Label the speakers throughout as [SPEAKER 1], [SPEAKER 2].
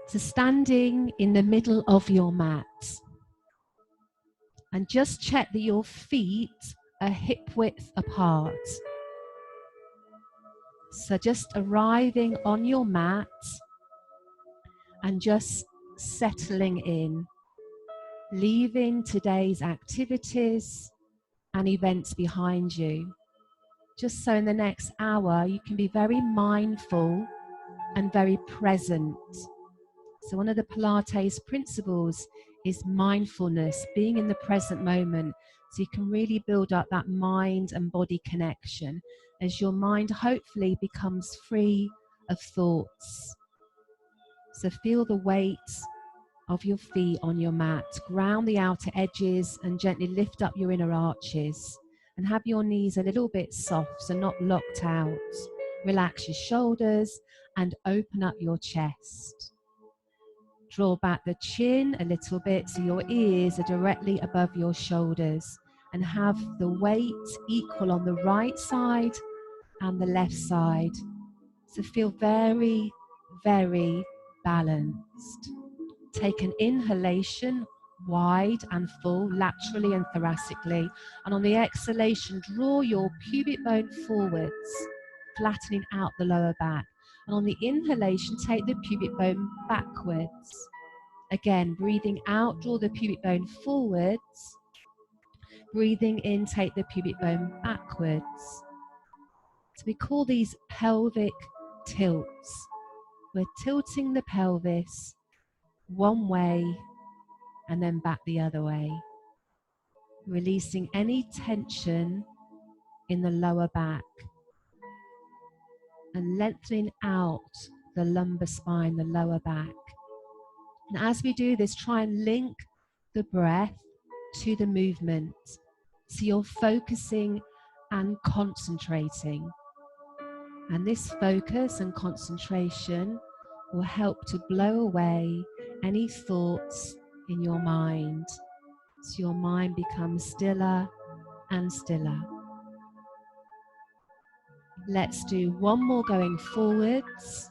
[SPEAKER 1] So standing in the middle of your mat, and just check that your feet are hip width apart. So just arriving on your mat and just settling in, leaving today's activities and events behind you. Just so in the next hour you can be very mindful and very present. So one of the Pilates principles is mindfulness, being in the present moment, so you can really build up that mind and body connection as your mind hopefully becomes free of thoughts. So feel the weight of your feet on your mat, ground the outer edges and gently lift up your inner arches and have your knees a little bit soft, so not locked out. Relax your shoulders and open up your chest. Draw back the chin a little bit so your ears are directly above your shoulders, and have the weight equal on the right side and the left side. So feel very, very balanced. Take an inhalation, wide and full, laterally and thoracically. And on the exhalation, draw your pubic bone forwards, flattening out the lower back. And on the inhalation, take the pubic bone backwards. Again, breathing out, draw the pubic bone forwards. Breathing in, take the pubic bone backwards. So we call these pelvic tilts. We're tilting the pelvis one way and then back the other way. Releasing any tension in the lower back and lengthening out the lumbar spine, the lower back. And as we do this, try and link the breath to the movement. So you're focusing and concentrating. And this focus and concentration will help to blow away any thoughts in your mind. So your mind becomes stiller and stiller. Let's do one more going forwards,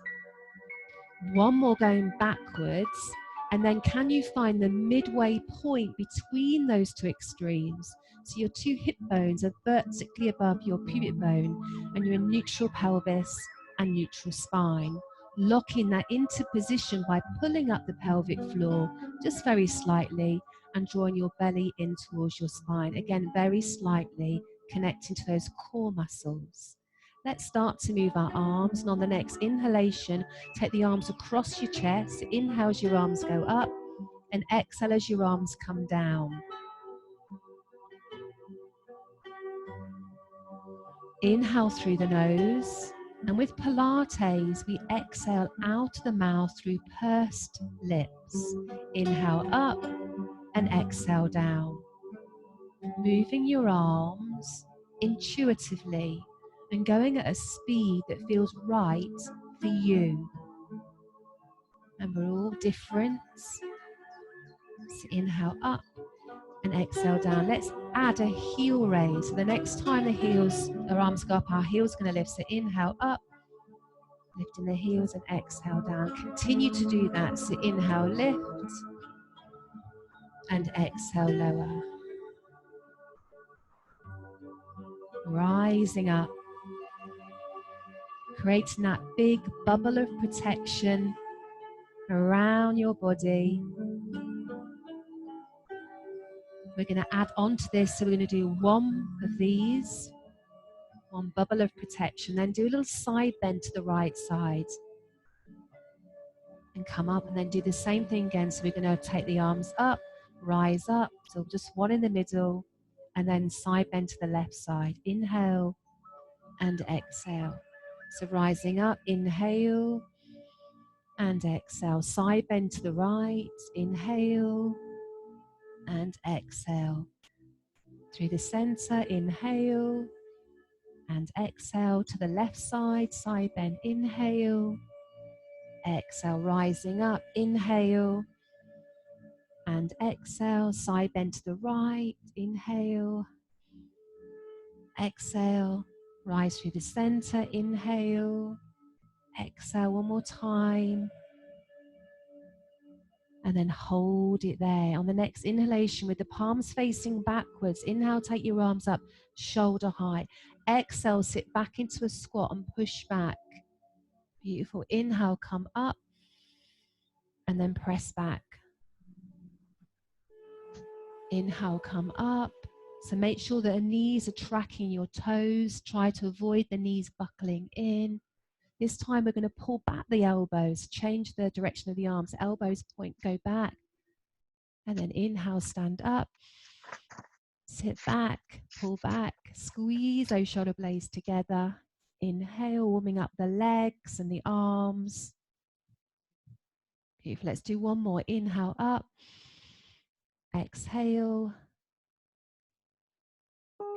[SPEAKER 1] one more going backwards, and then can you find the midway point between those two extremes? So your two hip bones are vertically above your pubic bone and you're in neutral pelvis and neutral spine. Locking that into position by pulling up the pelvic floor just very slightly and drawing your belly in towards your spine. Again, very slightly connecting to those core muscles. Let's start to move our arms, and on the next inhalation, take the arms across your chest. Inhale as your arms go up, and exhale as your arms come down. Inhale through the nose, and with Pilates, we exhale out of the mouth through pursed lips. Inhale up and exhale down. Moving your arms intuitively and going at a speed that feels right for you. And we're all different. So inhale up and exhale down. Let's add a heel raise. So the next time our arms go up, our heels are going to lift. So inhale up, lifting the heels, and exhale down. Continue to do that. So inhale, lift, and exhale, lower. Rising up, creating that big bubble of protection around your body. We're going to add on to this, so we're going to do one of these, one bubble of protection, then do a little side bend to the right side and come up, and then do the same thing again. So we're going to take the arms up, rise up, so just one in the middle, and then side bend to the left side. Inhale and exhale. So rising up, inhale and exhale. Side bend to the right, inhale and exhale. Through the center, inhale and exhale to the left side, side bend, inhale, exhale, rising up, inhale and exhale, side bend to the right, inhale, exhale, rise through the center, inhale, exhale one more time, And then hold it there. On the next inhalation, with the palms facing backwards, inhale, take your arms up, shoulder high. Exhale, sit back into a squat and push back. Beautiful. Inhale, come up, and then press back. Inhale, come up. So make sure that the knees are tracking your toes. Try to avoid the knees buckling in. This time we're going to pull back the elbows, change the direction of the arms. Elbows point, go back. And then inhale, stand up. Sit back, pull back, squeeze those shoulder blades together. Inhale, warming up the legs and the arms. Beautiful. Let's do one more. Inhale up. Exhale.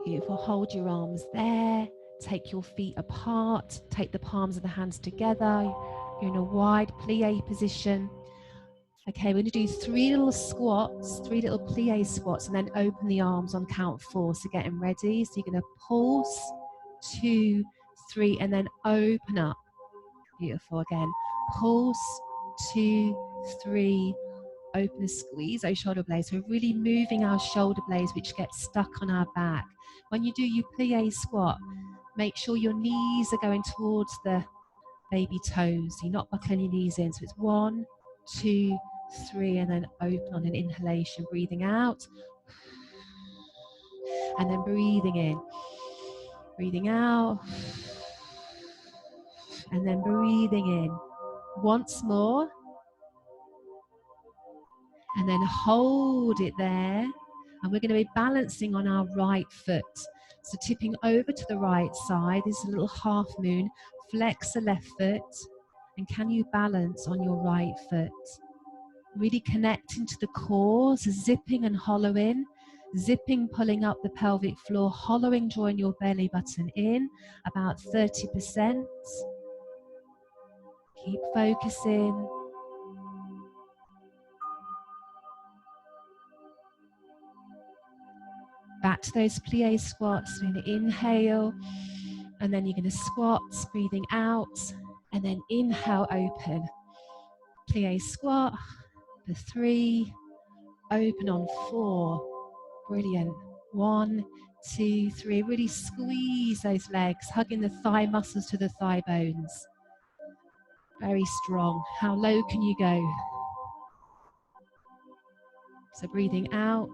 [SPEAKER 1] Beautiful. Hold your arms there. Take your feet apart. Take the palms of the hands together. You're in a wide plie position. Okay, we're going to do 3 little squats, 3 little plie squats, and then open the arms on count 4. So getting ready. So you're going to pulse, 2, 3, and then open up. Beautiful. Again, pulse, 2, 3, open and squeeze those shoulder blades. We're really moving our shoulder blades, which get stuck on our back. When you do your plie squat, make sure your knees are going towards the baby toes. You're not buckling your knees in. So it's 1, 2, 3, and then open on an inhalation, breathing out, and then breathing in, breathing out, and then breathing in. Once more, and then hold it there. And we're going to be balancing on our right foot. So tipping over to the right side. This is a little half moon. Flex the left foot. And can you balance on your right foot? Really connecting to the core, so zipping and hollowing. Zipping, pulling up the pelvic floor, hollowing, drawing your belly button in, about 30%. Keep focusing. Back to those plie squats. We're going to inhale, and then you're going to squat, breathing out, and then inhale, open. Plie squat for 3, open on 4. Brilliant. 1, 2, 3. Really squeeze those legs, hugging the thigh muscles to the thigh bones. Very strong. How low can you go? So breathing out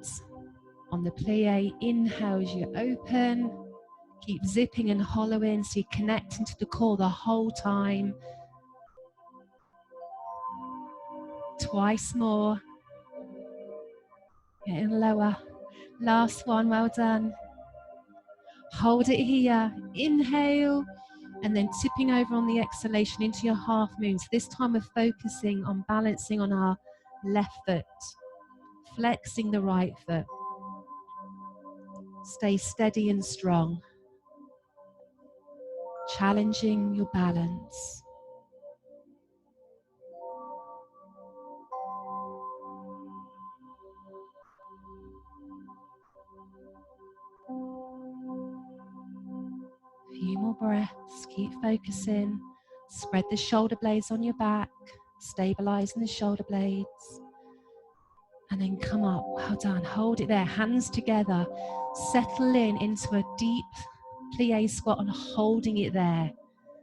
[SPEAKER 1] on the plie. Inhale as you open. Keep zipping and hollowing, so you're connecting to the core the whole time. Twice more. Getting lower. Last one, well done. Hold it here. Inhale, and then tipping over on the exhalation into your half moon. So this time we're focusing on balancing on our left foot, flexing the right foot. Stay steady and strong. Challenging your balance. A few more breaths. Keep focusing. Spread the shoulder blades on your back, stabilizing the shoulder blades. And then come up. Well done. Hold it there. Hands together. Settle in into a deep plie squat and holding it there.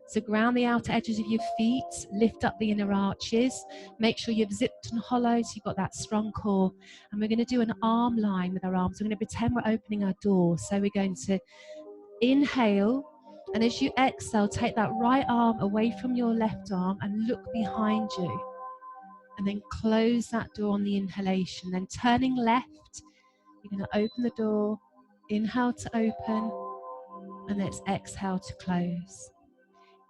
[SPEAKER 1] So ground the outer edges of your feet, lift up the inner arches, make sure you've zipped and hollowed so you've got that strong core. And we're going to do an arm line with our arms. We're going to pretend we're opening our door. So we're going to inhale, and as you exhale, take that right arm away from your left arm and look behind you. And then close that door on the inhalation. Then turning left, you're going to open the door, inhale to open, and let's exhale to close.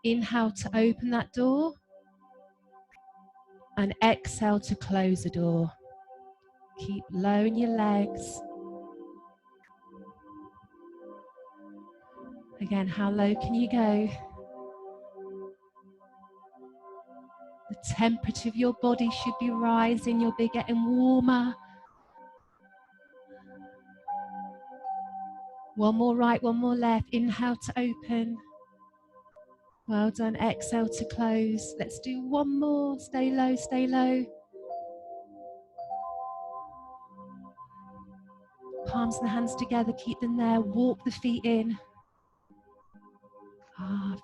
[SPEAKER 1] Inhale to open that door, and exhale to close the door. Keep lowering your legs. Again, how low can you go? The temperature of your body should be rising. You'll be getting warmer. One more right, one more left. Inhale to open. Well done. Exhale to close. Let's do one more. Stay low, stay low. palms and the hands together, keep them there, walk the feet in.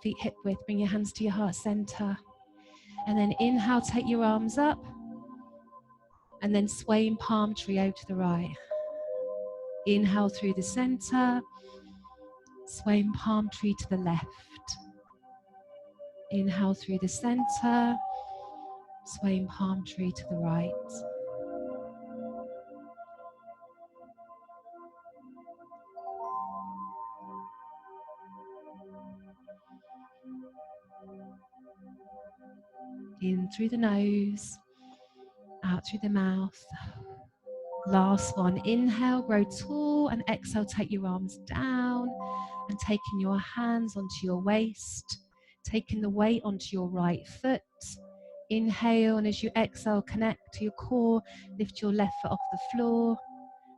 [SPEAKER 1] Feet hip width, bring your hands to your heart center. And then inhale, take your arms up. And then swaying palm tree over to the right. Inhale through the center. Swaying palm tree to the left. Inhale through the center. Swaying palm tree to the right. In through the nose, out through the mouth. Last one, inhale, grow tall, and exhale, take your arms down and taking your hands onto your waist, taking the weight onto your right foot. Inhale, and as you exhale, connect to your core, lift your left foot off the floor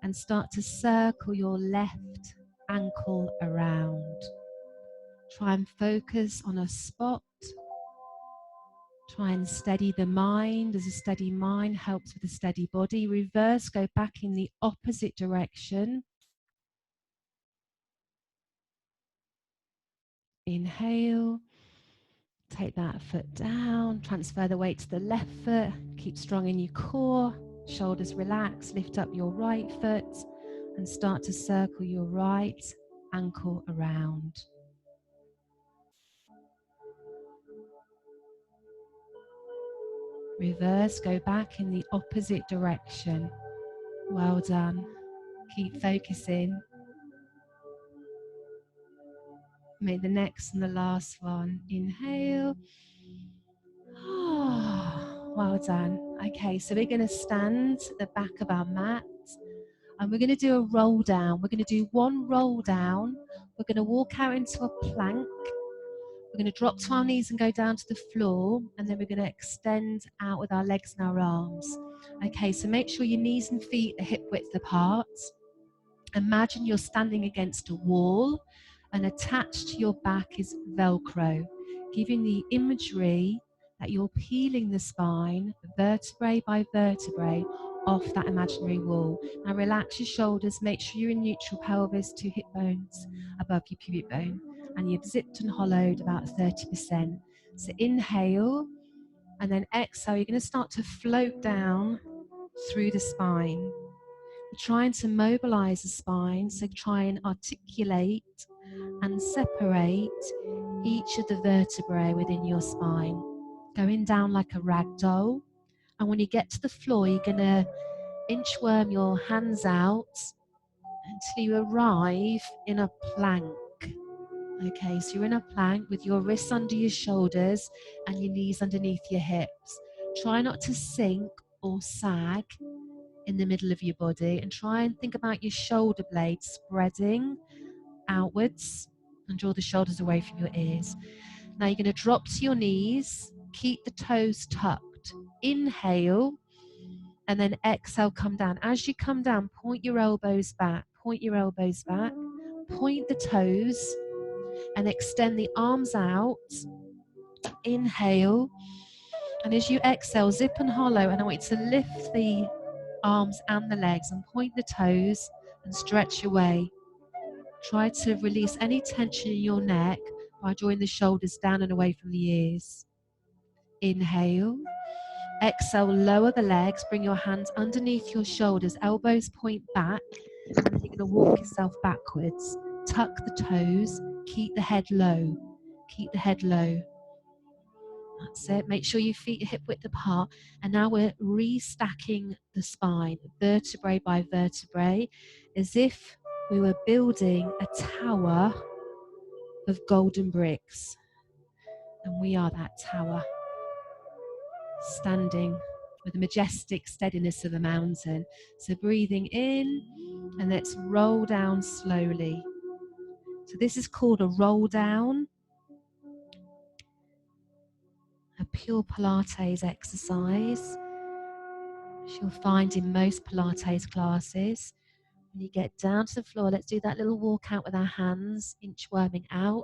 [SPEAKER 1] and start to circle your left ankle around. Try and focus on a spot. Try and steady the mind, as a steady mind helps with a steady body. Reverse, go back in the opposite direction. Inhale, take that foot down, transfer the weight to the left foot, keep strong in your core, shoulders relax, lift up your right foot and start to circle your right ankle around. Reverse, go back in the opposite direction. Well done. Keep focusing. Make the next and the last one. Inhale. Well done. Okay, so we're going to stand at the back of our mat and we're going to do a roll down. We're going to do one roll down. We're going to walk out into a plank. We're going to drop to our knees and go down to the floor, and then we're going to extend out with our legs and our arms. Okay, so make sure your knees and feet are hip width apart. Imagine you're standing against a wall and attached to your back is Velcro, giving the imagery that you're peeling the spine vertebrae by vertebrae off that imaginary wall. Now relax your shoulders, make sure you're in neutral pelvis, 2 hip bones above your pubic bone, and you've zipped and hollowed about 30%. So inhale, and then exhale, you're going to start to float down through the spine. You're trying to mobilize the spine, so try and articulate and separate each of the vertebrae within your spine, going down like a rag doll. And when you get to the floor, you're going to inchworm your hands out until you arrive in a plank. Okay, so you're in a plank with your wrists under your shoulders and your knees underneath your hips. Try not to sink or sag in the middle of your body, and try and think about your shoulder blades spreading outwards and draw the shoulders away from your ears. Now you're going to drop to your knees, keep the toes tucked. Inhale, and then exhale, come down. As you come down, point your elbows back, point your elbows back, point the toes, and extend the arms out. Inhale, and as you exhale, zip and hollow, and I want you to lift the arms and the legs and point the toes and stretch away. Try to release any tension in your neck by drawing the shoulders down and away from the ears. Inhale. Exhale, lower the legs, bring your hands underneath your shoulders, elbows point back, and then you're going to walk yourself backwards. Tuck the toes, keep the head low. Keep the head low. That's it. Make sure your feet are hip width apart. And now we're restacking the spine, vertebrae by vertebrae, as if we were building a tower of golden bricks. And we are that tower, standing with the majestic steadiness of a mountain. So breathing in, and let's roll down slowly. So this is called a roll down, a pure Pilates exercise, which you'll find in most Pilates classes. When you get down to the floor, let's do that little walk out with our hands, inchworming out.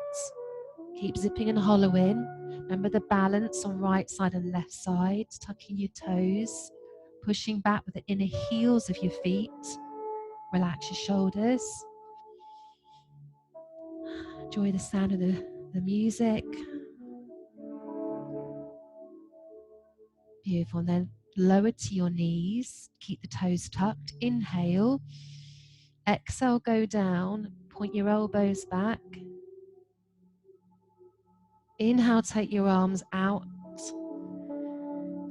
[SPEAKER 1] Keep zipping and hollowing. Remember the balance on right side and left side, tucking your toes, pushing back with the inner heels of your feet, Relax your shoulders. Enjoy the sound of the music. Beautiful. And then lower to your knees. Keep the toes tucked. Inhale. Exhale, go down. Point your elbows back. Inhale, take your arms out.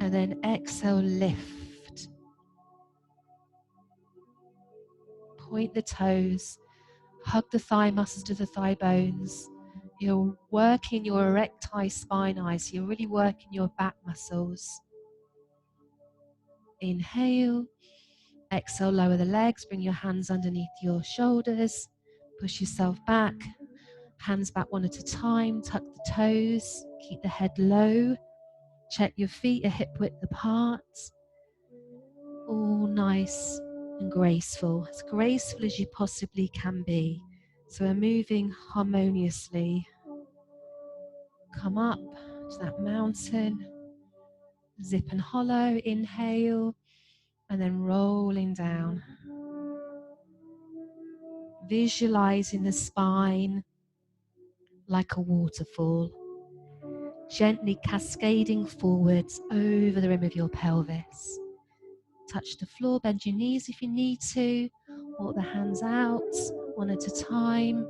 [SPEAKER 1] And then exhale, lift. Point the toes. Hug the thigh muscles to the thigh bones. You're working your erecti spinae, so you're really working your back muscles. Inhale. Exhale, lower the legs. Bring your hands underneath your shoulders. Push yourself back. Hands back one at a time. Tuck the toes. Keep the head low. Check your feet are hip width apart. All nice and graceful. As graceful as you possibly can be. So we're moving harmoniously. Come up to that mountain. Zip and hollow. Inhale. And then rolling down. Visualizing the spine like a waterfall. Gently cascading forwards over the rim of your pelvis. Touch the floor, bend your knees if you need to. Walk the hands out, one at a time.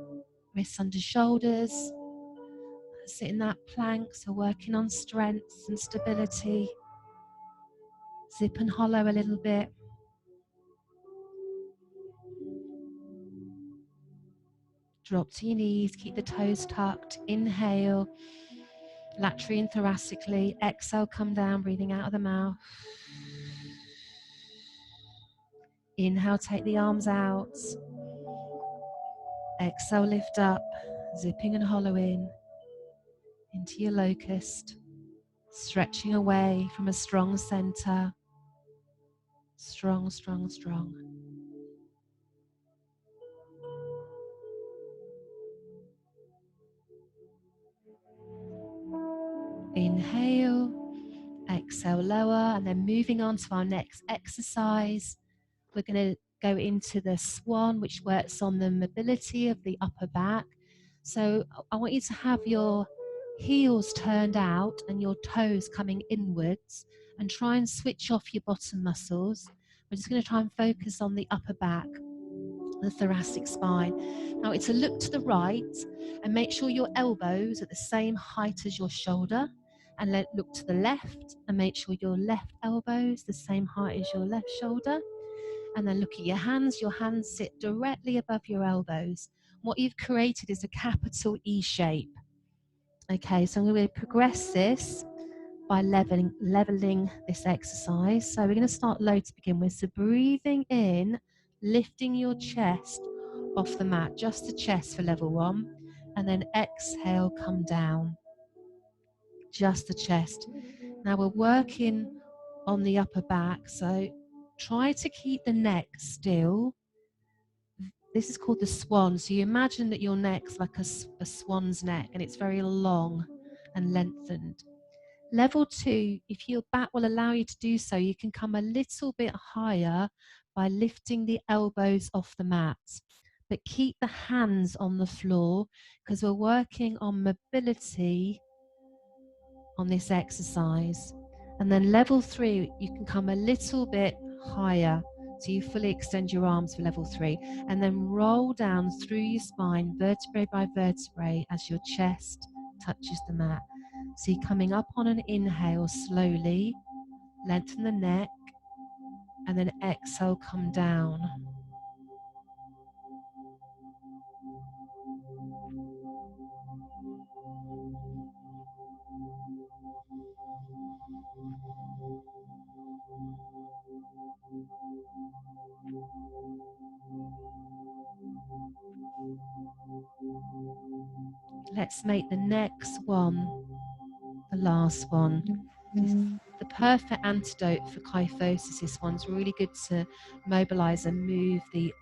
[SPEAKER 1] Wrists under shoulders. Sit in that plank, so working on strength and stability. Zip and hollow a little bit. Drop to your knees, keep the toes tucked. Inhale, laterally and thoracically. Exhale, come down, breathing out of the mouth. Inhale, take the arms out. Exhale, lift up, zipping and hollowing into your locust. Stretching away from a strong center. Strong, strong, strong. Inhale, exhale, lower, and then moving on to our next exercise. We're going to go into the swan, which works on the mobility of the upper back. So I want you to have your heels turned out and your toes coming inwards, and try and switch off your bottom muscles. We're just going to try and focus on the upper back, the thoracic spine. Now it's a look to the right, and make sure your elbows are the same height as your shoulder, and look to the left and make sure your left elbows the same height as your left shoulder. And then look at your hands sit directly above your elbows. What you've created is a capital E shape. Okay, so I'm going to progress this by leveling this exercise. So we're going to start low to begin with. So breathing in, lifting your chest off the mat, just the chest for level 1. And then exhale, come down. Just the chest. Now we're working on the upper back, so try to keep the neck still. This is called the swan. So you imagine that your neck's like a swan's neck, and it's very long and lengthened. Level 2, if your back will allow you to do so, you can come a little bit higher by lifting the elbows off the mat. But keep the hands on the floor, because we're working on mobility on this exercise. And then level 3, you can come a little bit higher, so you fully extend your arms for level 3, and then roll down through your spine, vertebrae by vertebrae, as your chest touches the mat. So you're coming up on an inhale slowly, lengthen the neck, and then exhale, come down. Let's make the next one the last one. The perfect antidote for kyphosis. This one's really good to mobilize and move the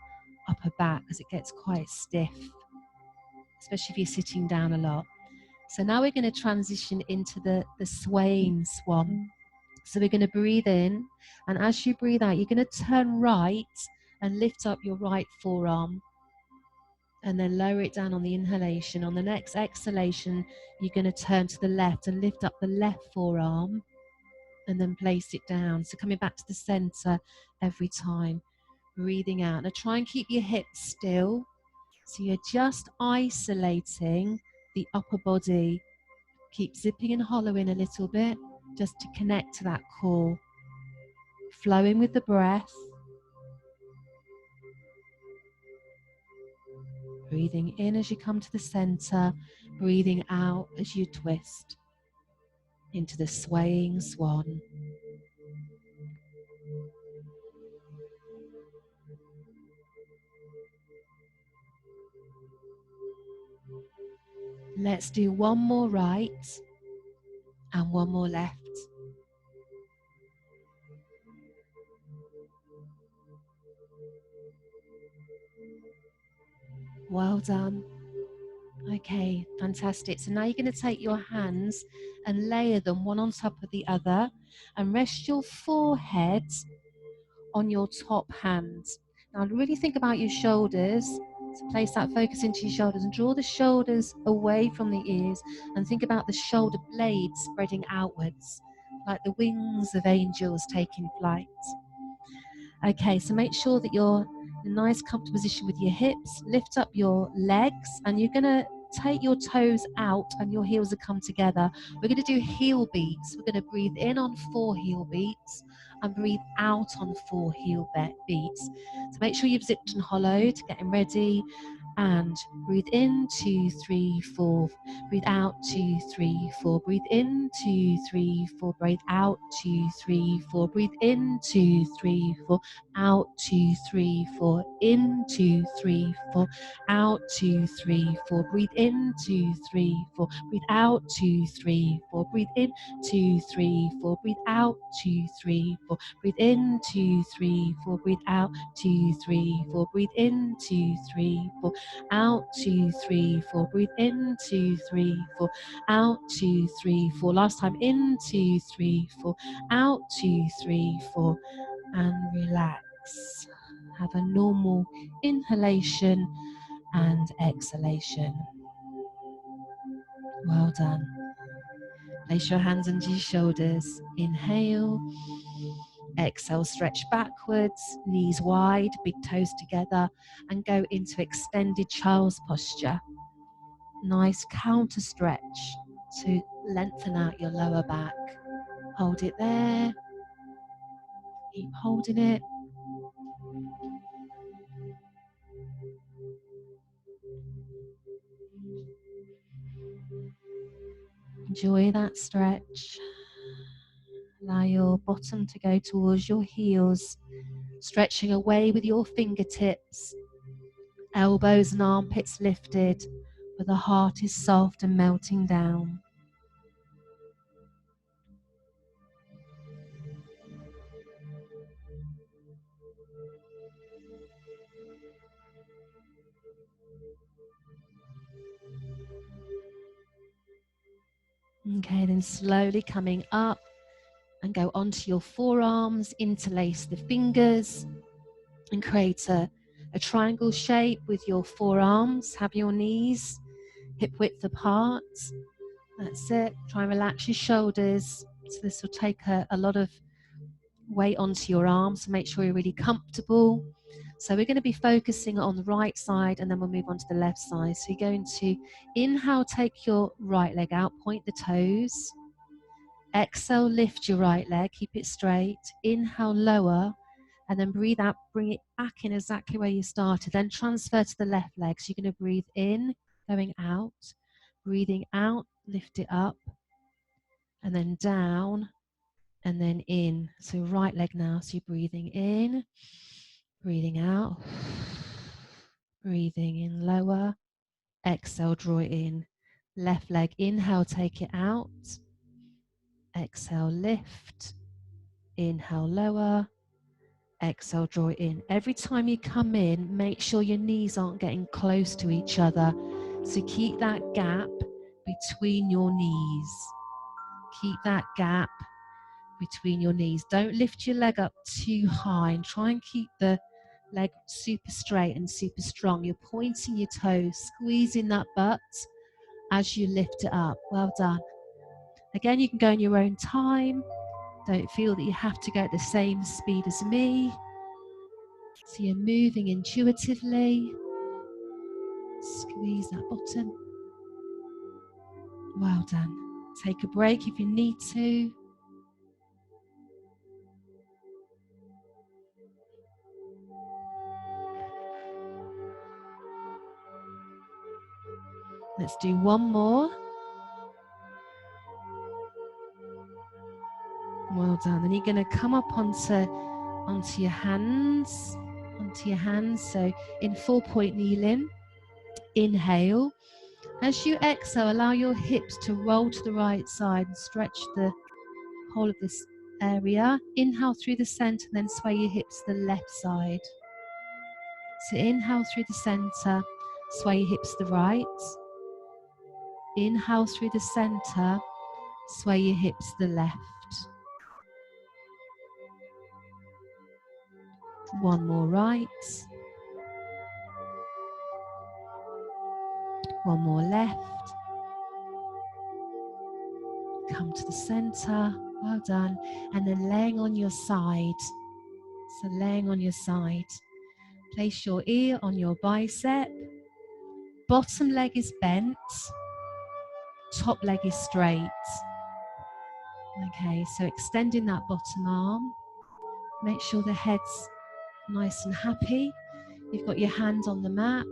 [SPEAKER 1] upper back, because it gets quite stiff, especially if you're sitting down a lot. So now we're going to transition into the swaying swan. So we're going to breathe in, and as you breathe out, you're going to turn right and lift up your right forearm. And then lower it down on the inhalation. On the next exhalation, you're going to turn to the left and lift up the left forearm and then place it down. So coming back to the center every time. Breathing out. Now try and keep your hips still. So you're just isolating the upper body. Keep zipping and hollowing a little bit just to connect to that core. Flowing with the breath. Breathing in as you come to the center. Breathing out as you twist into the swaying swan. Let's do one more right and one more left. Well done. Okay, fantastic. So now you're going to take your hands and layer them one on top of the other and rest your forehead on your top hand. Now really think about your shoulders. So place that focus into your shoulders and draw the shoulders away from the ears and think about the shoulder blades spreading outwards like the wings of angels taking flight. Okay, so make sure that you're in a nice comfortable position with your hips. Lift up your legs and you're going to take your toes out and your heels will come together. We're going to do heel beats. We're going to breathe in on 4 heel beats and breathe out on 4 heel beats. So make sure you've zipped and hollowed, getting ready. And breathe in, 2, 3, 4. Breathe out, 2, 3, 4. Breathe in, 2, 3, 4. Breathe out, 2, 3, 4. Breathe in, 2, 3, 4. Out, 2, 3, 4. In, 2, 3, 4. Out, 2, 3, 4. Breathe in, 2, 3, 4. Breathe out, 2, 3, 4. Breathe in, 2, 3, 4. Breathe out, 2, 3, 4. Breathe in, 2, 3, 4. Breathe out, 2, 3, 4. Breathe in, 2, 3, 4. Out, 2, 3, 4. Breathe in, 2, 3, 4. Out, 2, 3, 4. Last time, in, 2, 3, 4. Out, 2, 3, 4. And relax. Have a normal inhalation and exhalation. Well done. Place your hands under your shoulders. Inhale. Exhale, stretch backwards, knees wide, big toes together, and go into extended child's posture. Nice counter stretch to lengthen out your lower back. Hold it there. Keep holding it. Enjoy that stretch. Allow your bottom to go towards your heels, stretching away with your fingertips, elbows and armpits lifted, but the heart is soft and melting down. Okay, then slowly coming up and go onto your forearms, interlace the fingers and create a triangle shape with your forearms. Have your knees hip width apart. That's it. Try and relax your shoulders. So this will take a lot of weight onto your arms, so make sure you're really comfortable. So we're going to be focusing on the right side and then we'll move on to the left side. So you're going to inhale, take your right leg out, point the toes. Exhale, lift your right leg, keep it straight. Inhale, lower, and then breathe out, bring it back in exactly where you started. Then transfer to the left leg. So you're going to breathe in, going out, breathing out, lift it up, and then down, and then in. So right leg now, so you're breathing in, breathing out, breathing in lower, exhale, draw it in. Left leg, inhale, take it out, exhale, lift, inhale, lower, exhale, draw it in. Every time you come in, make sure your knees aren't getting close to each other. So keep that gap between your knees. Keep that gap between your knees. Don't lift your leg up too high and try and keep the leg super straight and super strong. You're pointing your toes, squeezing that butt as you lift it up. Well done. Again, you can go in your own time. Don't feel that you have to go at the same speed as me. So you're moving intuitively. Squeeze that bottom. Well done. Take a break if you need to. Let's do one more. Well done. Then you're going to come up onto your hands. So in 4-point kneeling, inhale. As you exhale, allow your hips to roll to the right side and stretch the whole of this area. Inhale through the center, then sway your hips to the left side. So inhale through the center, sway your hips to the right. Inhale through the center, sway your hips to the left. One more right. One more left. Come to the center. Well done. And then laying on your side. So laying on your side. Place your ear on your bicep. Bottom leg is bent. Top leg is straight. Okay, so extending that bottom arm. Make sure the head's nice and happy. You've got your hand on the mat.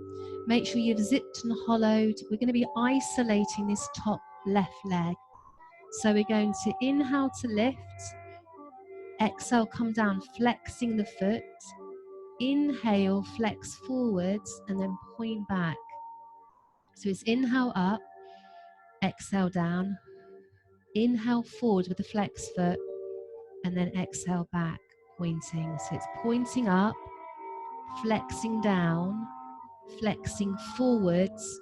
[SPEAKER 1] Make sure you've zipped and hollowed. We're going to be isolating this top left leg. So we're going to inhale to lift. Exhale, come down, flexing the foot. Inhale, flex forwards, and then point back. So it's inhale up, exhale down. Inhale forward with the flex foot, and then exhale back, pointing. So it's pointing up, flexing down, flexing forwards,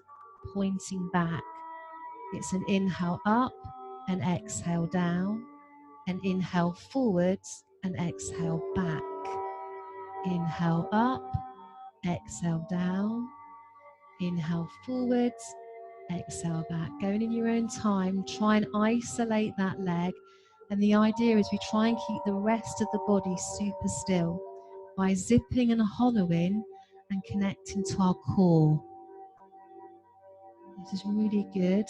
[SPEAKER 1] pointing back. It's an inhale up and exhale down, and inhale forwards and exhale back. Inhale up, exhale down, inhale forwards, exhale back. Going in your own time, try and isolate that leg. And the idea is we try and keep the rest of the body super still by zipping and hollowing and connecting to our core. This is really good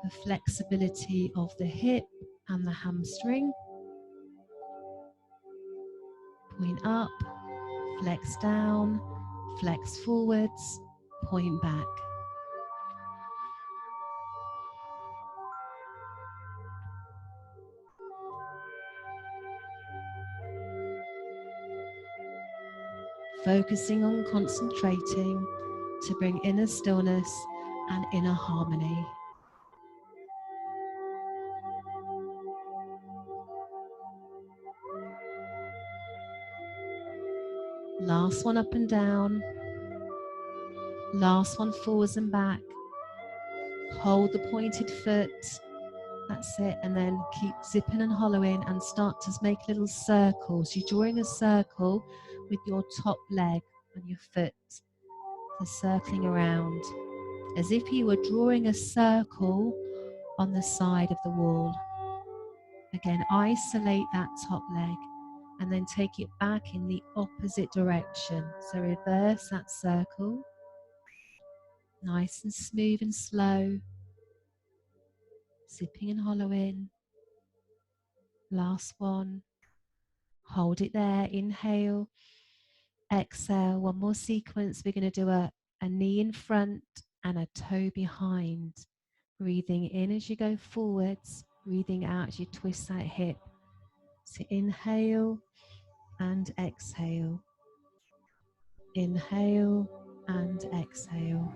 [SPEAKER 1] for flexibility of the hip and the hamstring. Point up, flex down, flex forwards, point back. Focusing on concentrating to bring inner stillness and inner harmony. Last one up and down. Last one forwards and back. Hold the pointed foot. That's it. And then keep zipping and hollowing and start to make little circles. You're drawing a circle with your top leg and your foot. So circling around as if you were drawing a circle on the side of the wall. Again, isolate that top leg and then take it back in the opposite direction. So reverse that circle. Nice and smooth and slow. Zipping and hollowing. Last one. Hold it there. Inhale. Exhale. One more sequence. We're going to do a knee in front and a toe behind. Breathing in as you go forwards. Breathing out as you twist that hip. So inhale and exhale. Inhale and exhale.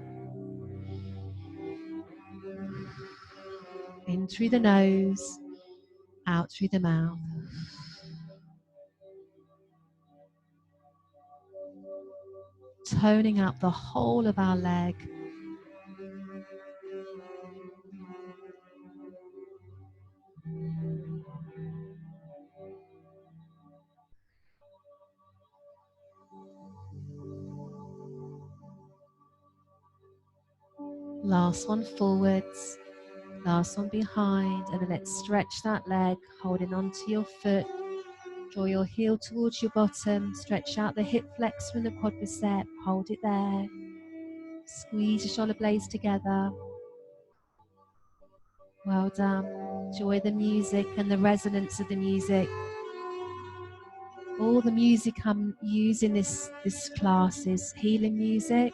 [SPEAKER 1] In through the nose, out through the mouth. Toning up the whole of our leg. Last one forwards. Last one behind. And then let's stretch that leg, holding onto your foot. Draw your heel towards your bottom. Stretch out the hip flexor from the quadricep. Hold it there. Squeeze your shoulder blades together. Well done. Enjoy the music and the resonance of the music. All the music I'm using this class is healing music.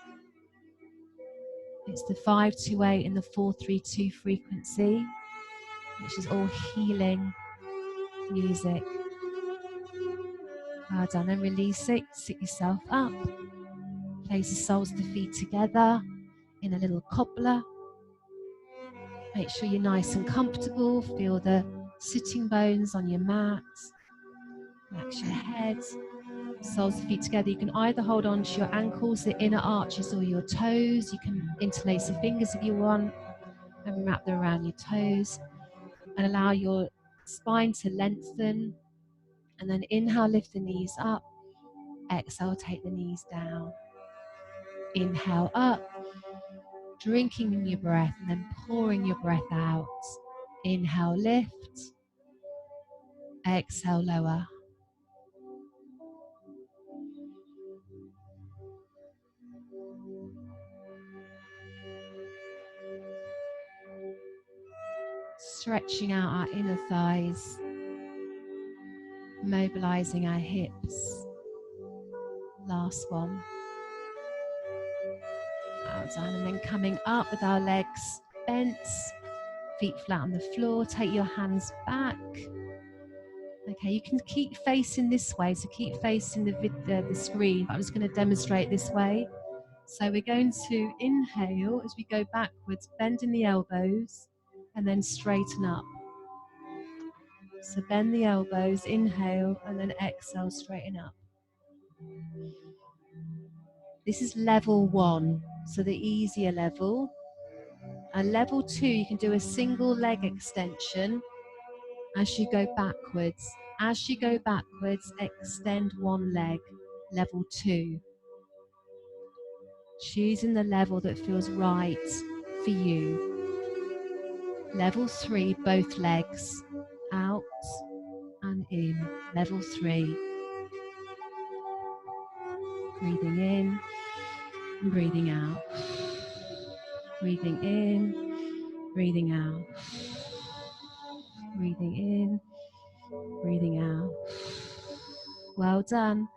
[SPEAKER 1] It's the 528 and the 432 frequency, which is all healing music. Well done, and release it. Sit yourself up. Place the soles of the feet together in a little cobbler. Make sure you're nice and comfortable. Feel the sitting bones on your mat. Relax your head. Soles of the feet together. You can either hold on to your ankles, the inner arches, or your toes. You can interlace your fingers if you want and wrap them around your toes. And allow your spine to lengthen. And then inhale, lift the knees up. Exhale, take the knees down. Inhale up, drinking in your breath and then pouring your breath out. Inhale, lift. Exhale, lower. Stretching out our inner thighs, mobilizing our hips. Last one. Out done, and then coming up with our legs bent, feet flat on the floor. Take your hands back. Okay, you can keep facing this way, so keep facing the screen. I'm just going to demonstrate this way. So we're going to inhale as we go backwards, bending the elbows, and then straighten up. So bend the elbows, inhale, and then exhale, straighten up. This is level 1, so the easier level. And level 2, you can do a single leg extension as you go backwards. As you go backwards, extend one leg, level 2. Choosing the level that feels right for you. Level 3, both legs, out and in. Level 3. Breathing in and breathing out. Breathing in, breathing out. Breathing in, breathing out. Well done.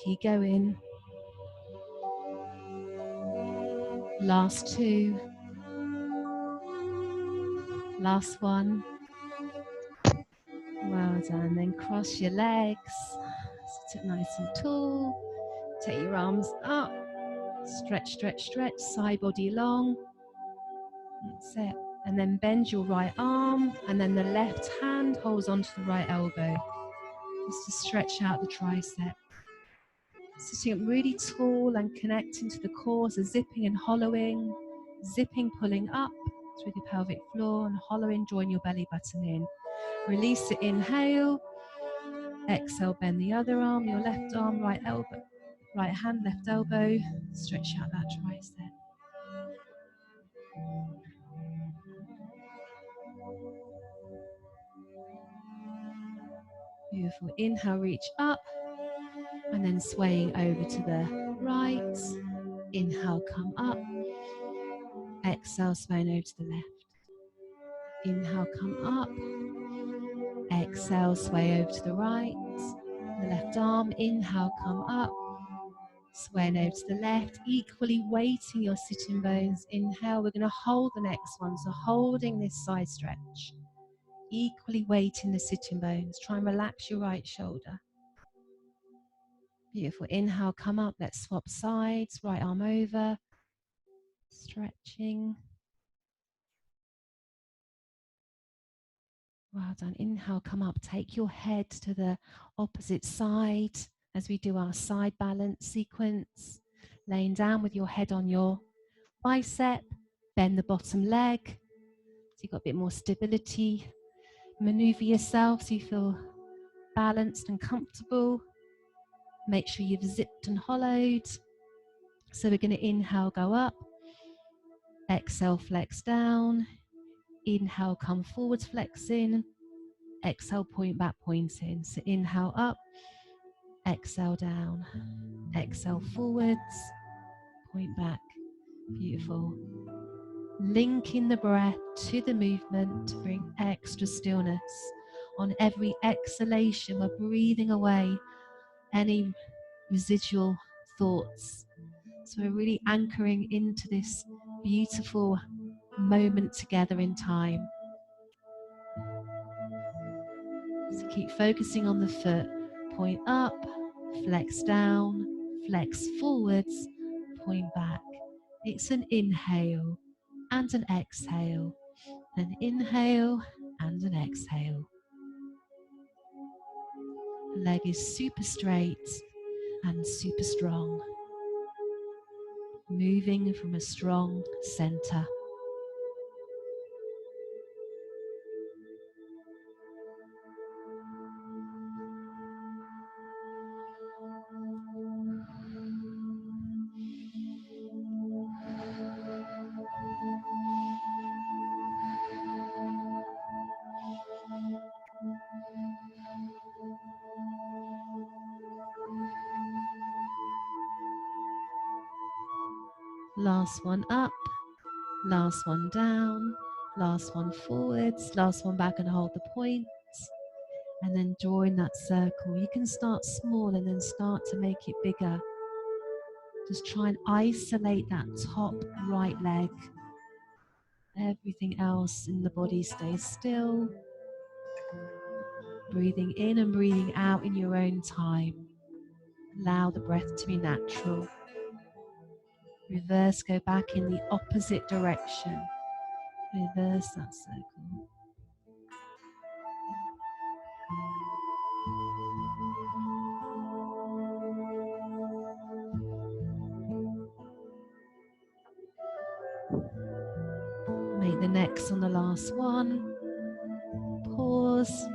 [SPEAKER 1] Keep going. Last 2. Last 1. Well done. Then cross your legs. Sit up nice and tall. Take your arms up. Stretch, stretch, stretch. Side body long. That's it. And then bend your right arm. And then the left hand holds onto the right elbow. Just to stretch out the tricep. Sitting up really tall and connecting to the core. So zipping and hollowing. Zipping, pulling up through the pelvic floor and hollowing, drawing your belly button in. Release it, inhale. Exhale, bend the other arm, your left arm, right elbow, right hand, left elbow. Stretch out that tricep. Beautiful. Inhale, reach up, and then swaying over to the right. Inhale, come up. Exhale, swaying over to the left. Inhale, come up. Exhale, sway over to the right. The left arm, inhale, come up. Swaying over to the left, equally weighting your sitting bones. Inhale, we're going to hold the next one. So holding this side stretch. Equally weighting the sitting bones. Try and relax your right shoulder. Beautiful. Inhale, come up. Let's swap sides. Right arm over. Stretching. Well done. Inhale, come up. Take your head to the opposite side as we do our side balance sequence. Laying down with your head on your bicep. Bend the bottom leg. So you've got a bit more stability. Maneuver yourself so you feel balanced and comfortable. Make sure you've zipped and hollowed. So we're going to inhale, go up. Exhale, flex down. Inhale, come forwards, flex in. Exhale, point back, point in. So inhale up. Exhale down. Exhale forwards. Point back. Beautiful. Linking the breath to the movement to bring extra stillness. On every exhalation, we're breathing away any residual thoughts. So we're really anchoring into this beautiful moment together in time. So keep focusing on the foot. Point up, flex down, flex forwards, point back. It's an inhale and an exhale. An inhale and an exhale. The leg is super straight and super strong. Moving from a strong center. Last one up, last one down, last one forwards, last one back and hold the point. And then drawing that circle. You can start small and then start to make it bigger. Just try and isolate that top right leg. Everything else in the body stays still. Breathing in and breathing out in your own time. Allow the breath to be natural. Reverse, go back in the opposite direction. Reverse that circle. Make the next on the last one. Pause.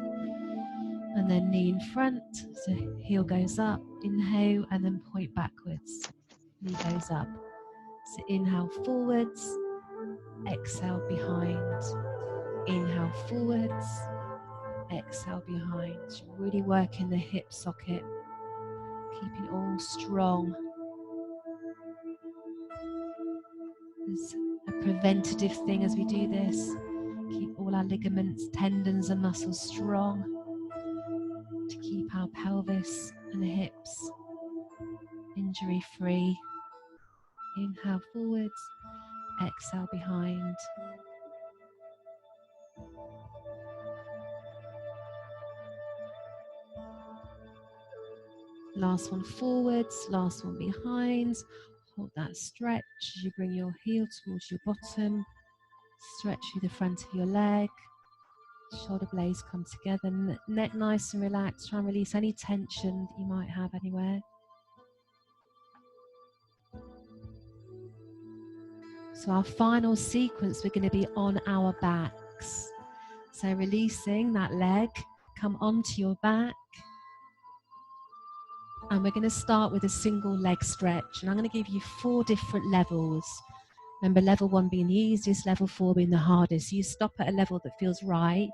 [SPEAKER 1] And then knee in front. So heel goes up. Inhale and then point backwards. Knee goes up. So inhale forwards. Exhale behind. Inhale forwards. Exhale behind. Really working the hip socket. Keeping it all strong. There's a preventative thing as we do this. Keep all our ligaments, tendons and muscles strong to keep our pelvis and hips injury free. Inhale forwards, exhale behind. Last one forwards, last one behind. Hold that stretch as you bring your heel towards your bottom. Stretch through the front of your leg. Shoulder blades come together. Neck nice and relaxed. Try and release any tension that you might have anywhere. So our final sequence, we're going to be on our backs. So releasing that leg, come onto your back. And we're going to start with a single leg stretch. And I'm going to give you 4 different levels. Remember, level 1 being the easiest, level 4 being the hardest. So you stop at a level that feels right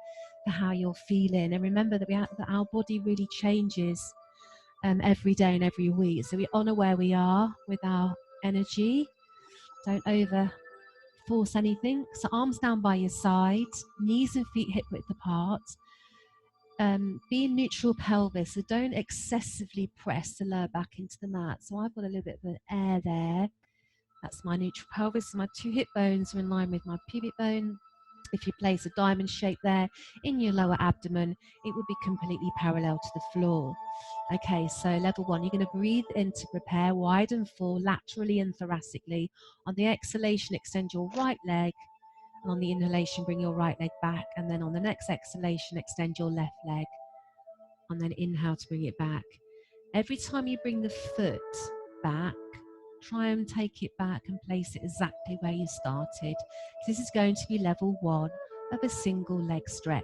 [SPEAKER 1] for how you're feeling. And remember that, that our body really changes every day and every week. So we honour where we are with our energy. Don't over force anything. So arms down by your side, knees and feet hip width apart. Be in neutral pelvis, so don't excessively press the lower back into the mat. So I've got a little bit of an air there. That's my neutral pelvis. So my 2 hip bones are in line with my pubic bone. If you place a diamond shape there in your lower abdomen, it would be completely parallel to the floor. Okay, so level 1, you're going to breathe in to prepare, widen full, laterally and thoracically. On the exhalation, extend your right leg. And on the inhalation, bring your right leg back. And then on the next exhalation, extend your left leg. And then inhale to bring it back. Every time you bring the foot back, try and take it back and place it exactly where you started. This is going to be level 1 of a single leg stretch.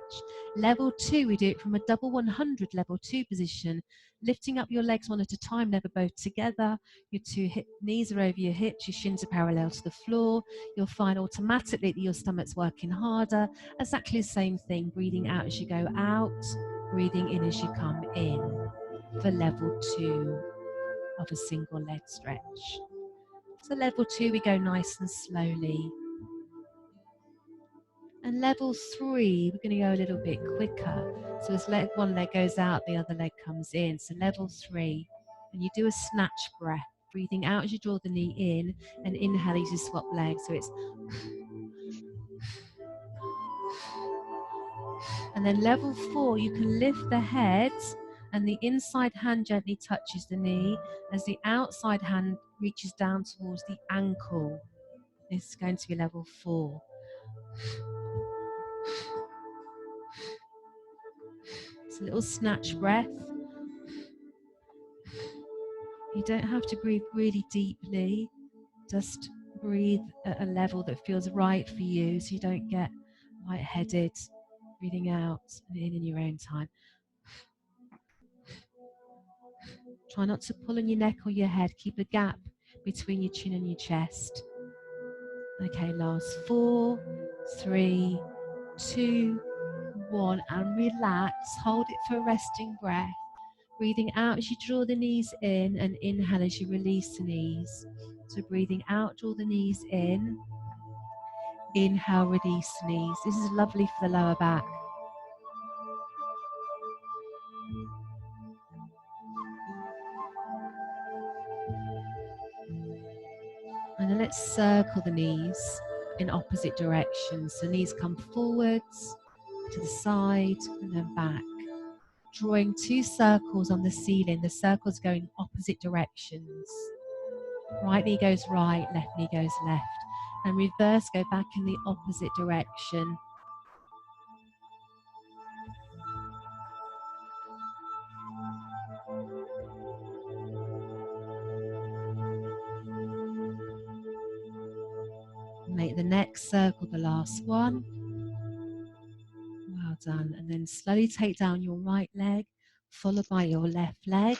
[SPEAKER 1] Level 2, we do it from a double 100 level 2 position, lifting up your legs one at a time, never both together. Your knees are over your hips, your shins are parallel to the floor. You'll find automatically that your stomach's working harder. Exactly the same thing, breathing out as you go out, breathing in as you come in for level 2 of a single leg stretch. So level 2, we go nice and slowly. And level 3, we're going to go a little bit quicker. So as one leg goes out, the other leg comes in. So level 3, and you do a snatch breath, breathing out as you draw the knee in, and inhale as you swap legs. So it's... And then level 4, you can lift the head, and the inside hand gently touches the knee as the outside hand reaches down towards the ankle. This is going to be level 4. It's a little snatch breath. You don't have to breathe really deeply. Just breathe at a level that feels right for you so you don't get lightheaded. Breathing out and in your own time. Try not to pull on your neck or your head. Keep a gap between your chin and your chest. Okay, last 4, 3, 2, 1, and relax. Hold it for a resting breath. Breathing out as you draw the knees in, and inhale as you release the knees. So breathing out, draw the knees in. Inhale, release the knees. This is lovely for the lower back. And then let's circle the knees in opposite directions. So knees come forwards, to the side, and then back. Drawing 2 circles on the ceiling. The circles go in opposite directions. Right knee goes right, left knee goes left. And reverse, go back in the opposite direction. Make the next circle the last one. Well done. And then slowly take down your right leg, followed by your left leg.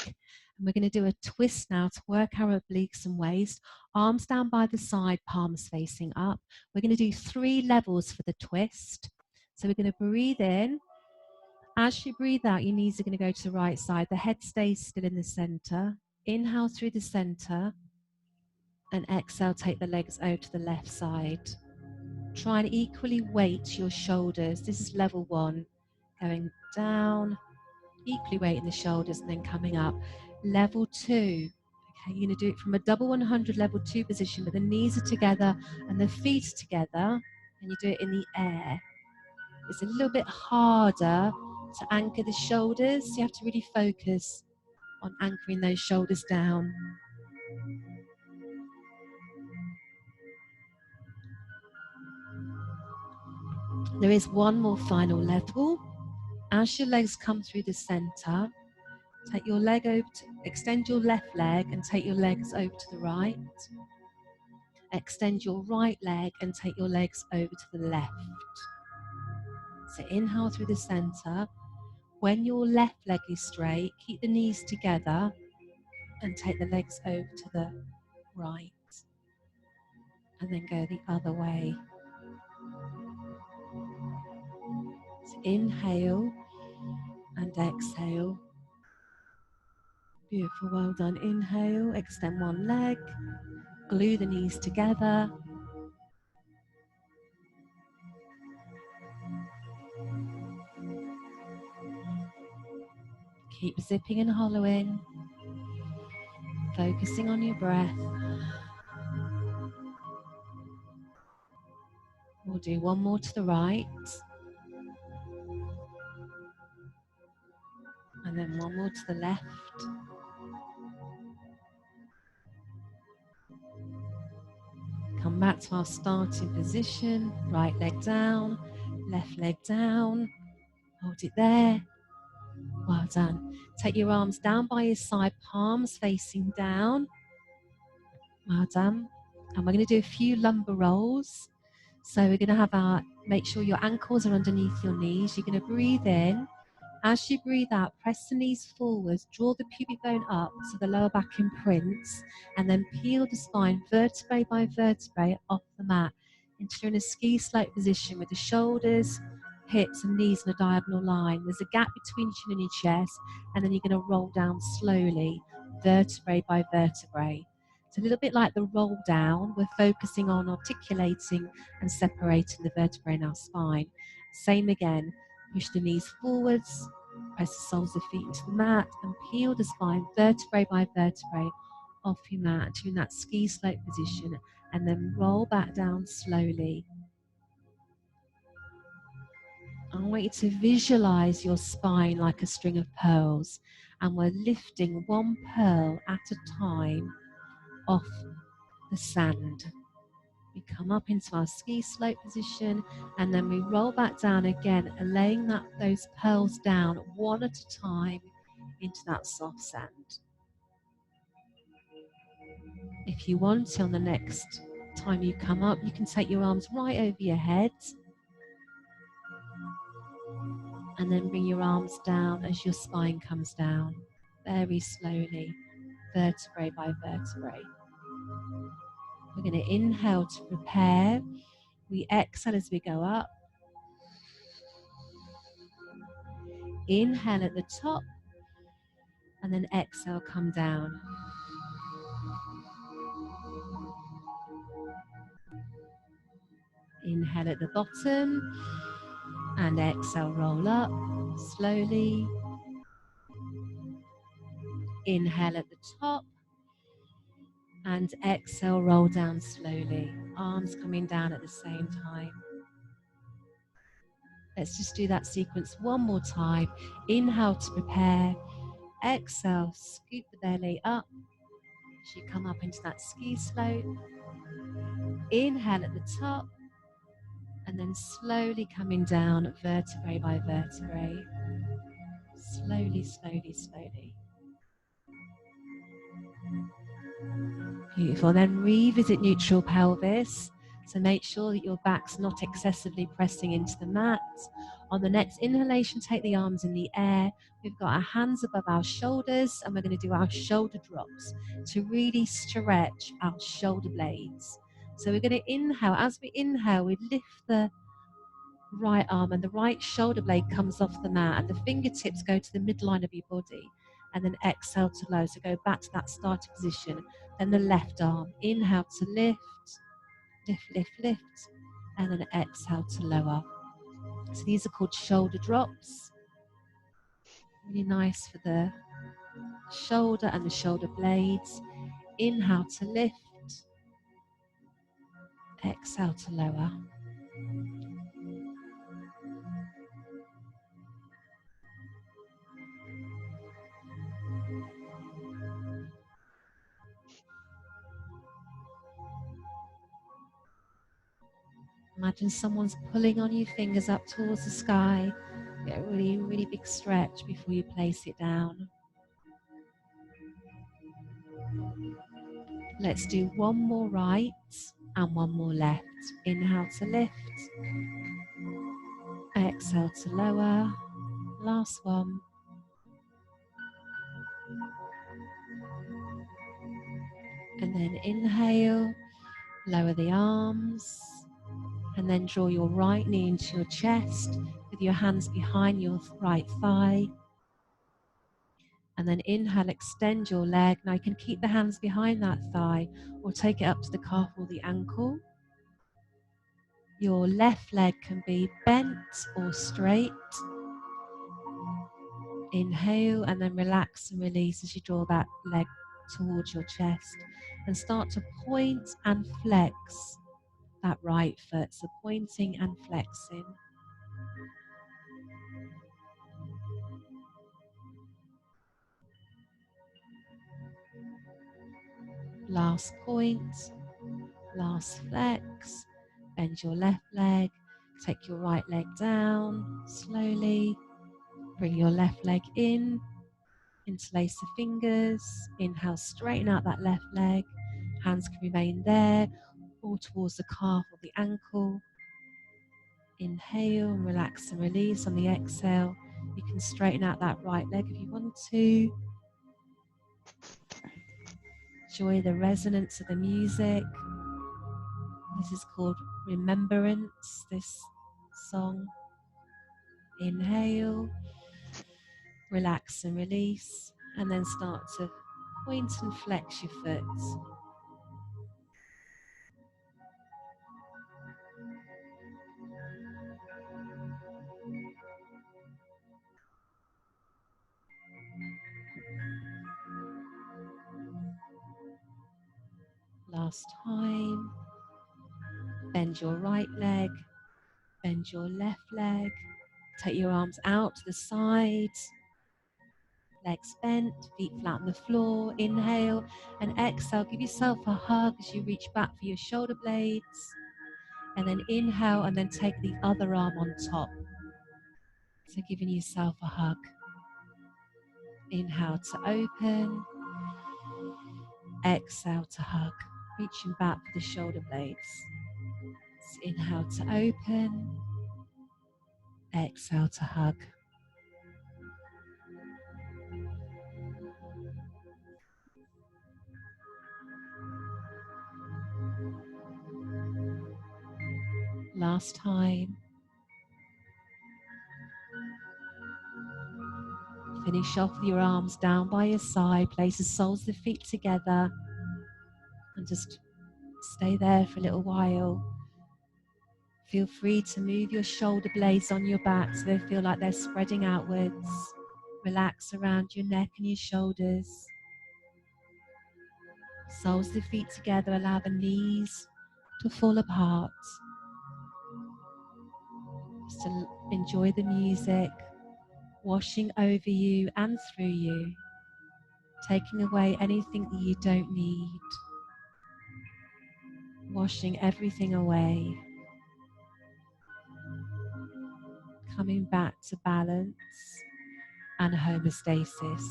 [SPEAKER 1] And we're going to do a twist now to work our obliques and waist. Arms down by the side, palms facing up. We're going to do 3 levels for the twist. So we're going to breathe in. As you breathe out, your knees are going to go to the right side. The head stays still in the center. Inhale through the center. And exhale, take the legs over to the left side. Try and equally weight your shoulders. This is level 1. Going down, equally weighting the shoulders, and then coming up. Level 2. Okay, you're going to do it from a double 100 level 2 position, but the knees are together and the feet are together, and you do it in the air. It's a little bit harder to anchor the shoulders. You have to really focus on anchoring those shoulders down. There is one more final level. As your legs come through the center, take your leg over extend your left leg and take your legs over to the right. Extend your right leg and take your legs over to the left. So inhale through the center. When your left leg is straight, keep the knees together and take the legs over to the right. And then go the other way. So inhale and exhale. Beautiful, well done. Inhale, extend one leg, glue the knees together. Keep zipping and hollowing, focusing on your breath. We'll do one more to the right. And then one more to the left. Come back to our starting position. Right leg down, left leg down. Hold it there. Well done. Take your arms down by your side, palms facing down. Well done. And we're going to do a few lumbar rolls. So we're going to have make sure your ankles are underneath your knees. You're going to breathe in. As you breathe out, press the knees forwards, draw the pubic bone up so the lower back imprints, and then peel the spine vertebrae by vertebrae off the mat until you're in a ski slope position with the shoulders, hips and knees in a diagonal line. There's a gap between your chin and your chest, and then you're going to roll down slowly, vertebrae by vertebrae. It's a little bit like the roll down. We're focusing on articulating and separating the vertebrae in our spine. Same again. Push the knees forwards, press the soles of the feet into the mat, and peel the spine vertebrae by vertebrae off your mat until you're in that ski slope position, and then roll back down slowly. I want you to visualize your spine like a string of pearls, and we're lifting one pearl at a time off the sand. We come up into our ski slope position, and then we roll back down again, and laying those pearls down one at a time into that soft sand. If you want to, on the next time you come up, you can take your arms right over your head, and then bring your arms down as your spine comes down, very slowly, vertebrae by vertebrae. We're going to inhale to prepare. We exhale as we go up. Inhale at the top, and then exhale, come down. Inhale at the bottom, and exhale, roll up slowly. Inhale at the top, and exhale, roll down slowly. Arms coming down at the same time. Let's just do that sequence one more time. Inhale to prepare. Exhale, scoop the belly up as you come up into that ski slope. Inhale at the top, and then slowly coming down vertebrae by vertebrae. Slowly, slowly, slowly. Beautiful. Then revisit neutral pelvis. So make sure that your back's not excessively pressing into the mat. On the next inhalation, take the arms in the air. We've got our hands above our shoulders, and we're going to do our shoulder drops to really stretch our shoulder blades. So we're going to inhale. As we inhale, we lift the right arm, and the right shoulder blade comes off the mat, and the fingertips go to the midline of your body, and then exhale to low. So go back to that starting position. Then the left arm, inhale to lift, lift, lift, lift, and then exhale to lower. So these are called shoulder drops. Really nice for the shoulder and the shoulder blades. Inhale to lift, exhale to lower. Imagine someone's pulling on your fingers up towards the sky. Get a really, really big stretch before you place it down. Let's do one more right and one more left. Inhale to lift. Exhale to lower. Last one. And then inhale, lower the arms, and then draw your right knee into your chest with your hands behind your right thigh. And then inhale, extend your leg. Now you can keep the hands behind that thigh or take it up to the calf or the ankle. Your left leg can be bent or straight. Inhale, and then relax and release as you draw that leg towards your chest, and start to point and flex that right foot. So pointing and flexing. Last point, last flex. Bend your left leg, take your right leg down slowly. Bring your left leg in, interlace the fingers. Inhale, straighten out that left leg. Hands can remain there or towards the calf or the ankle. Inhale and relax and release. On the exhale, you can straighten out that right leg if you want to. Enjoy the resonance of the music. This is called Remembrance, this song. Inhale, relax and release, and then start to point and flex your foot. Last time. Bend your right leg, bend your left leg. Take your arms out to the sides. Legs bent, feet flat on the floor. Inhale and exhale. Give yourself a hug as you reach back for your shoulder blades. And then inhale and then take the other arm on top. So giving yourself a hug. Inhale to open. Exhale to hug. Reaching back for the shoulder blades. So inhale to open. Exhale to hug. Last time. Finish off with your arms down by your side. Place the soles of the feet together. And just stay there for a little while. Feel free to move your shoulder blades on your back so they feel like they're spreading outwards. Relax around your neck and your shoulders. Soles of the feet together. Allow the knees to fall apart. Just to enjoy the music washing over you and through you, taking away anything that you don't need, washing everything away, coming back to balance and homeostasis,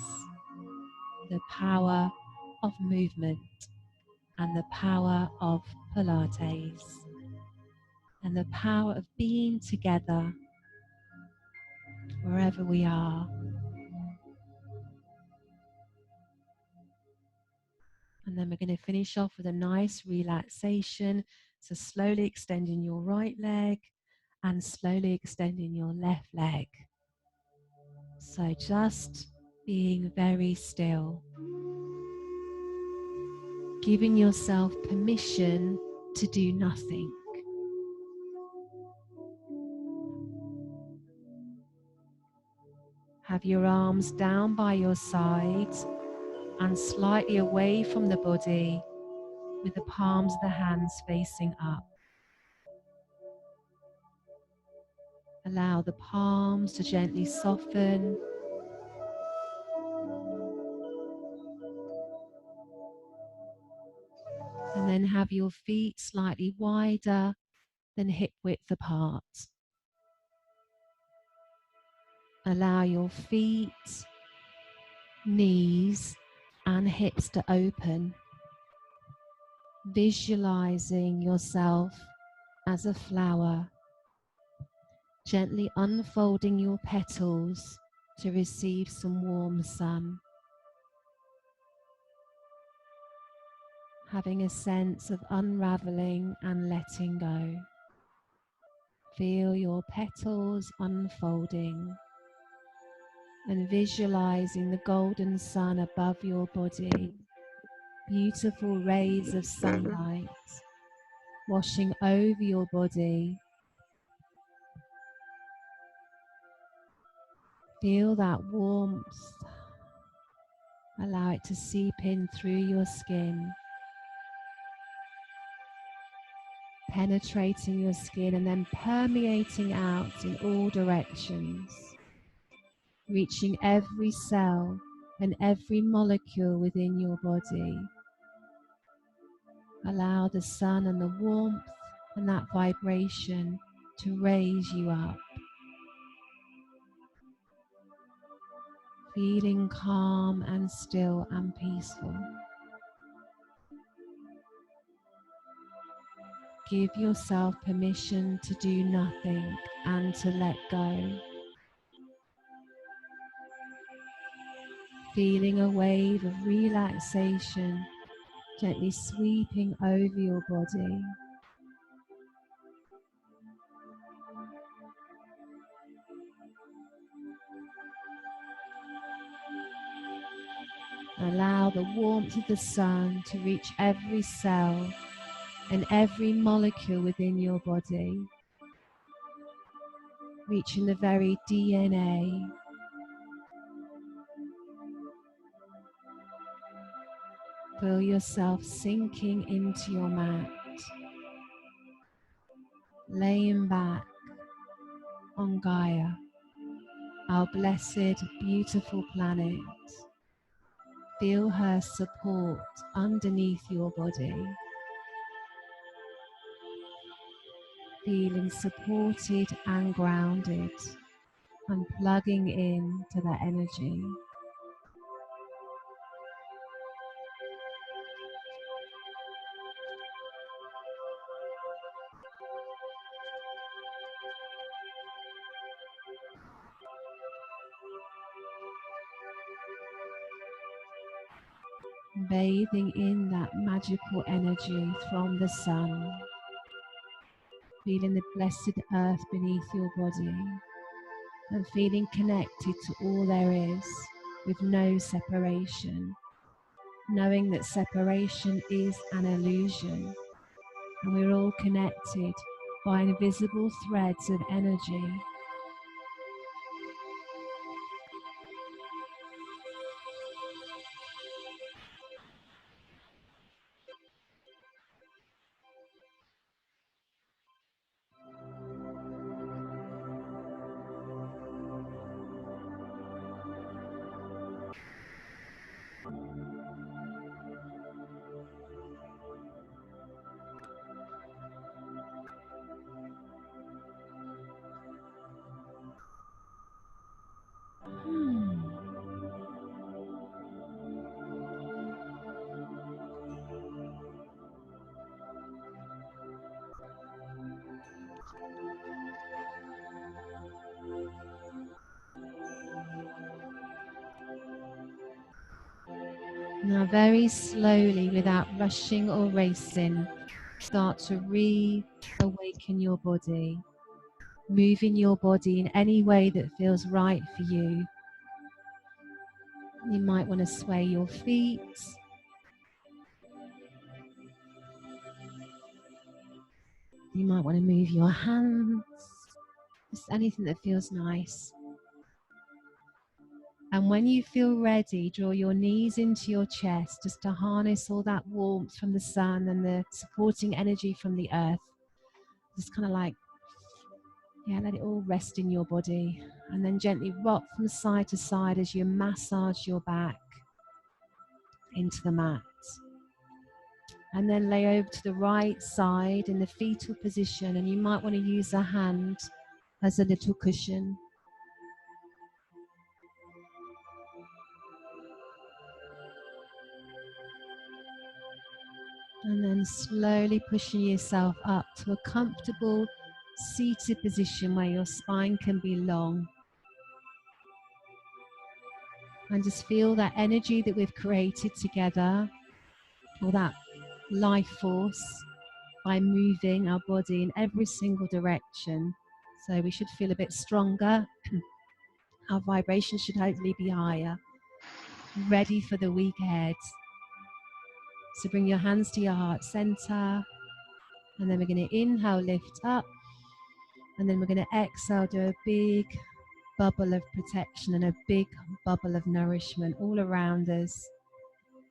[SPEAKER 1] the power of movement and the power of Pilates and the power of being together wherever we are. And then we're going to finish off with a nice relaxation. So slowly extending your right leg and slowly extending your left leg. So just being very still. Giving yourself permission to do nothing. Have your arms down by your sides and slightly away from the body with the palms of the hands facing up. Allow the palms to gently soften. And then have your feet slightly wider than hip width apart. Allow your feet, knees, and hips to open. Visualizing yourself as a flower, gently unfolding your petals to receive some warm sun. Having a sense of unraveling and letting go. Feel your petals unfolding and visualizing the golden sun above your body. Beautiful rays of sunlight washing over your body. Feel that warmth. Allow it to seep in through your skin, penetrating your skin and then permeating out in all directions, reaching every cell and every molecule within your body. Allow the sun and the warmth and that vibration to raise you up. Feeling calm and still and peaceful. Give yourself permission to do nothing and to let go. Feeling a wave of relaxation gently sweeping over your body. Allow the warmth of the sun to reach every cell and every molecule within your body, reaching the very DNA. Feel yourself sinking into your mat, laying back on Gaia, our blessed, beautiful planet. Feel her support underneath your body. Feeling supported and grounded, and plugging in to that energy. Bathing in that magical energy from the sun, feeling the blessed earth beneath your body, and feeling connected to all there is with no separation, knowing that separation is an illusion and we're all connected by invisible threads of energy. Now very slowly, without rushing or racing, start to reawaken your body, moving your body in any way that feels right for you. You might want to sway your feet. You might want to move your hands, just anything that feels nice. And when you feel ready, draw your knees into your chest just to harness all that warmth from the sun and the supporting energy from the earth. Just kind of like, let it all rest in your body. And then gently rock from side to side as you massage your back into the mat. And then lay over to the right side in the fetal position, and you might want to use a hand as a little cushion. And then slowly pushing yourself up to a comfortable seated position where your spine can be long. And just feel that energy that we've created together, or that life force, by moving our body in every single direction. So we should feel a bit stronger. Our vibration should hopefully be higher. Ready for the week ahead. So bring your hands to your heart center. And then we're going to inhale, lift up. And then we're going to exhale, do a big bubble of protection and a big bubble of nourishment all around us,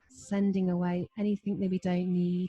[SPEAKER 1] sending away anything that we don't need,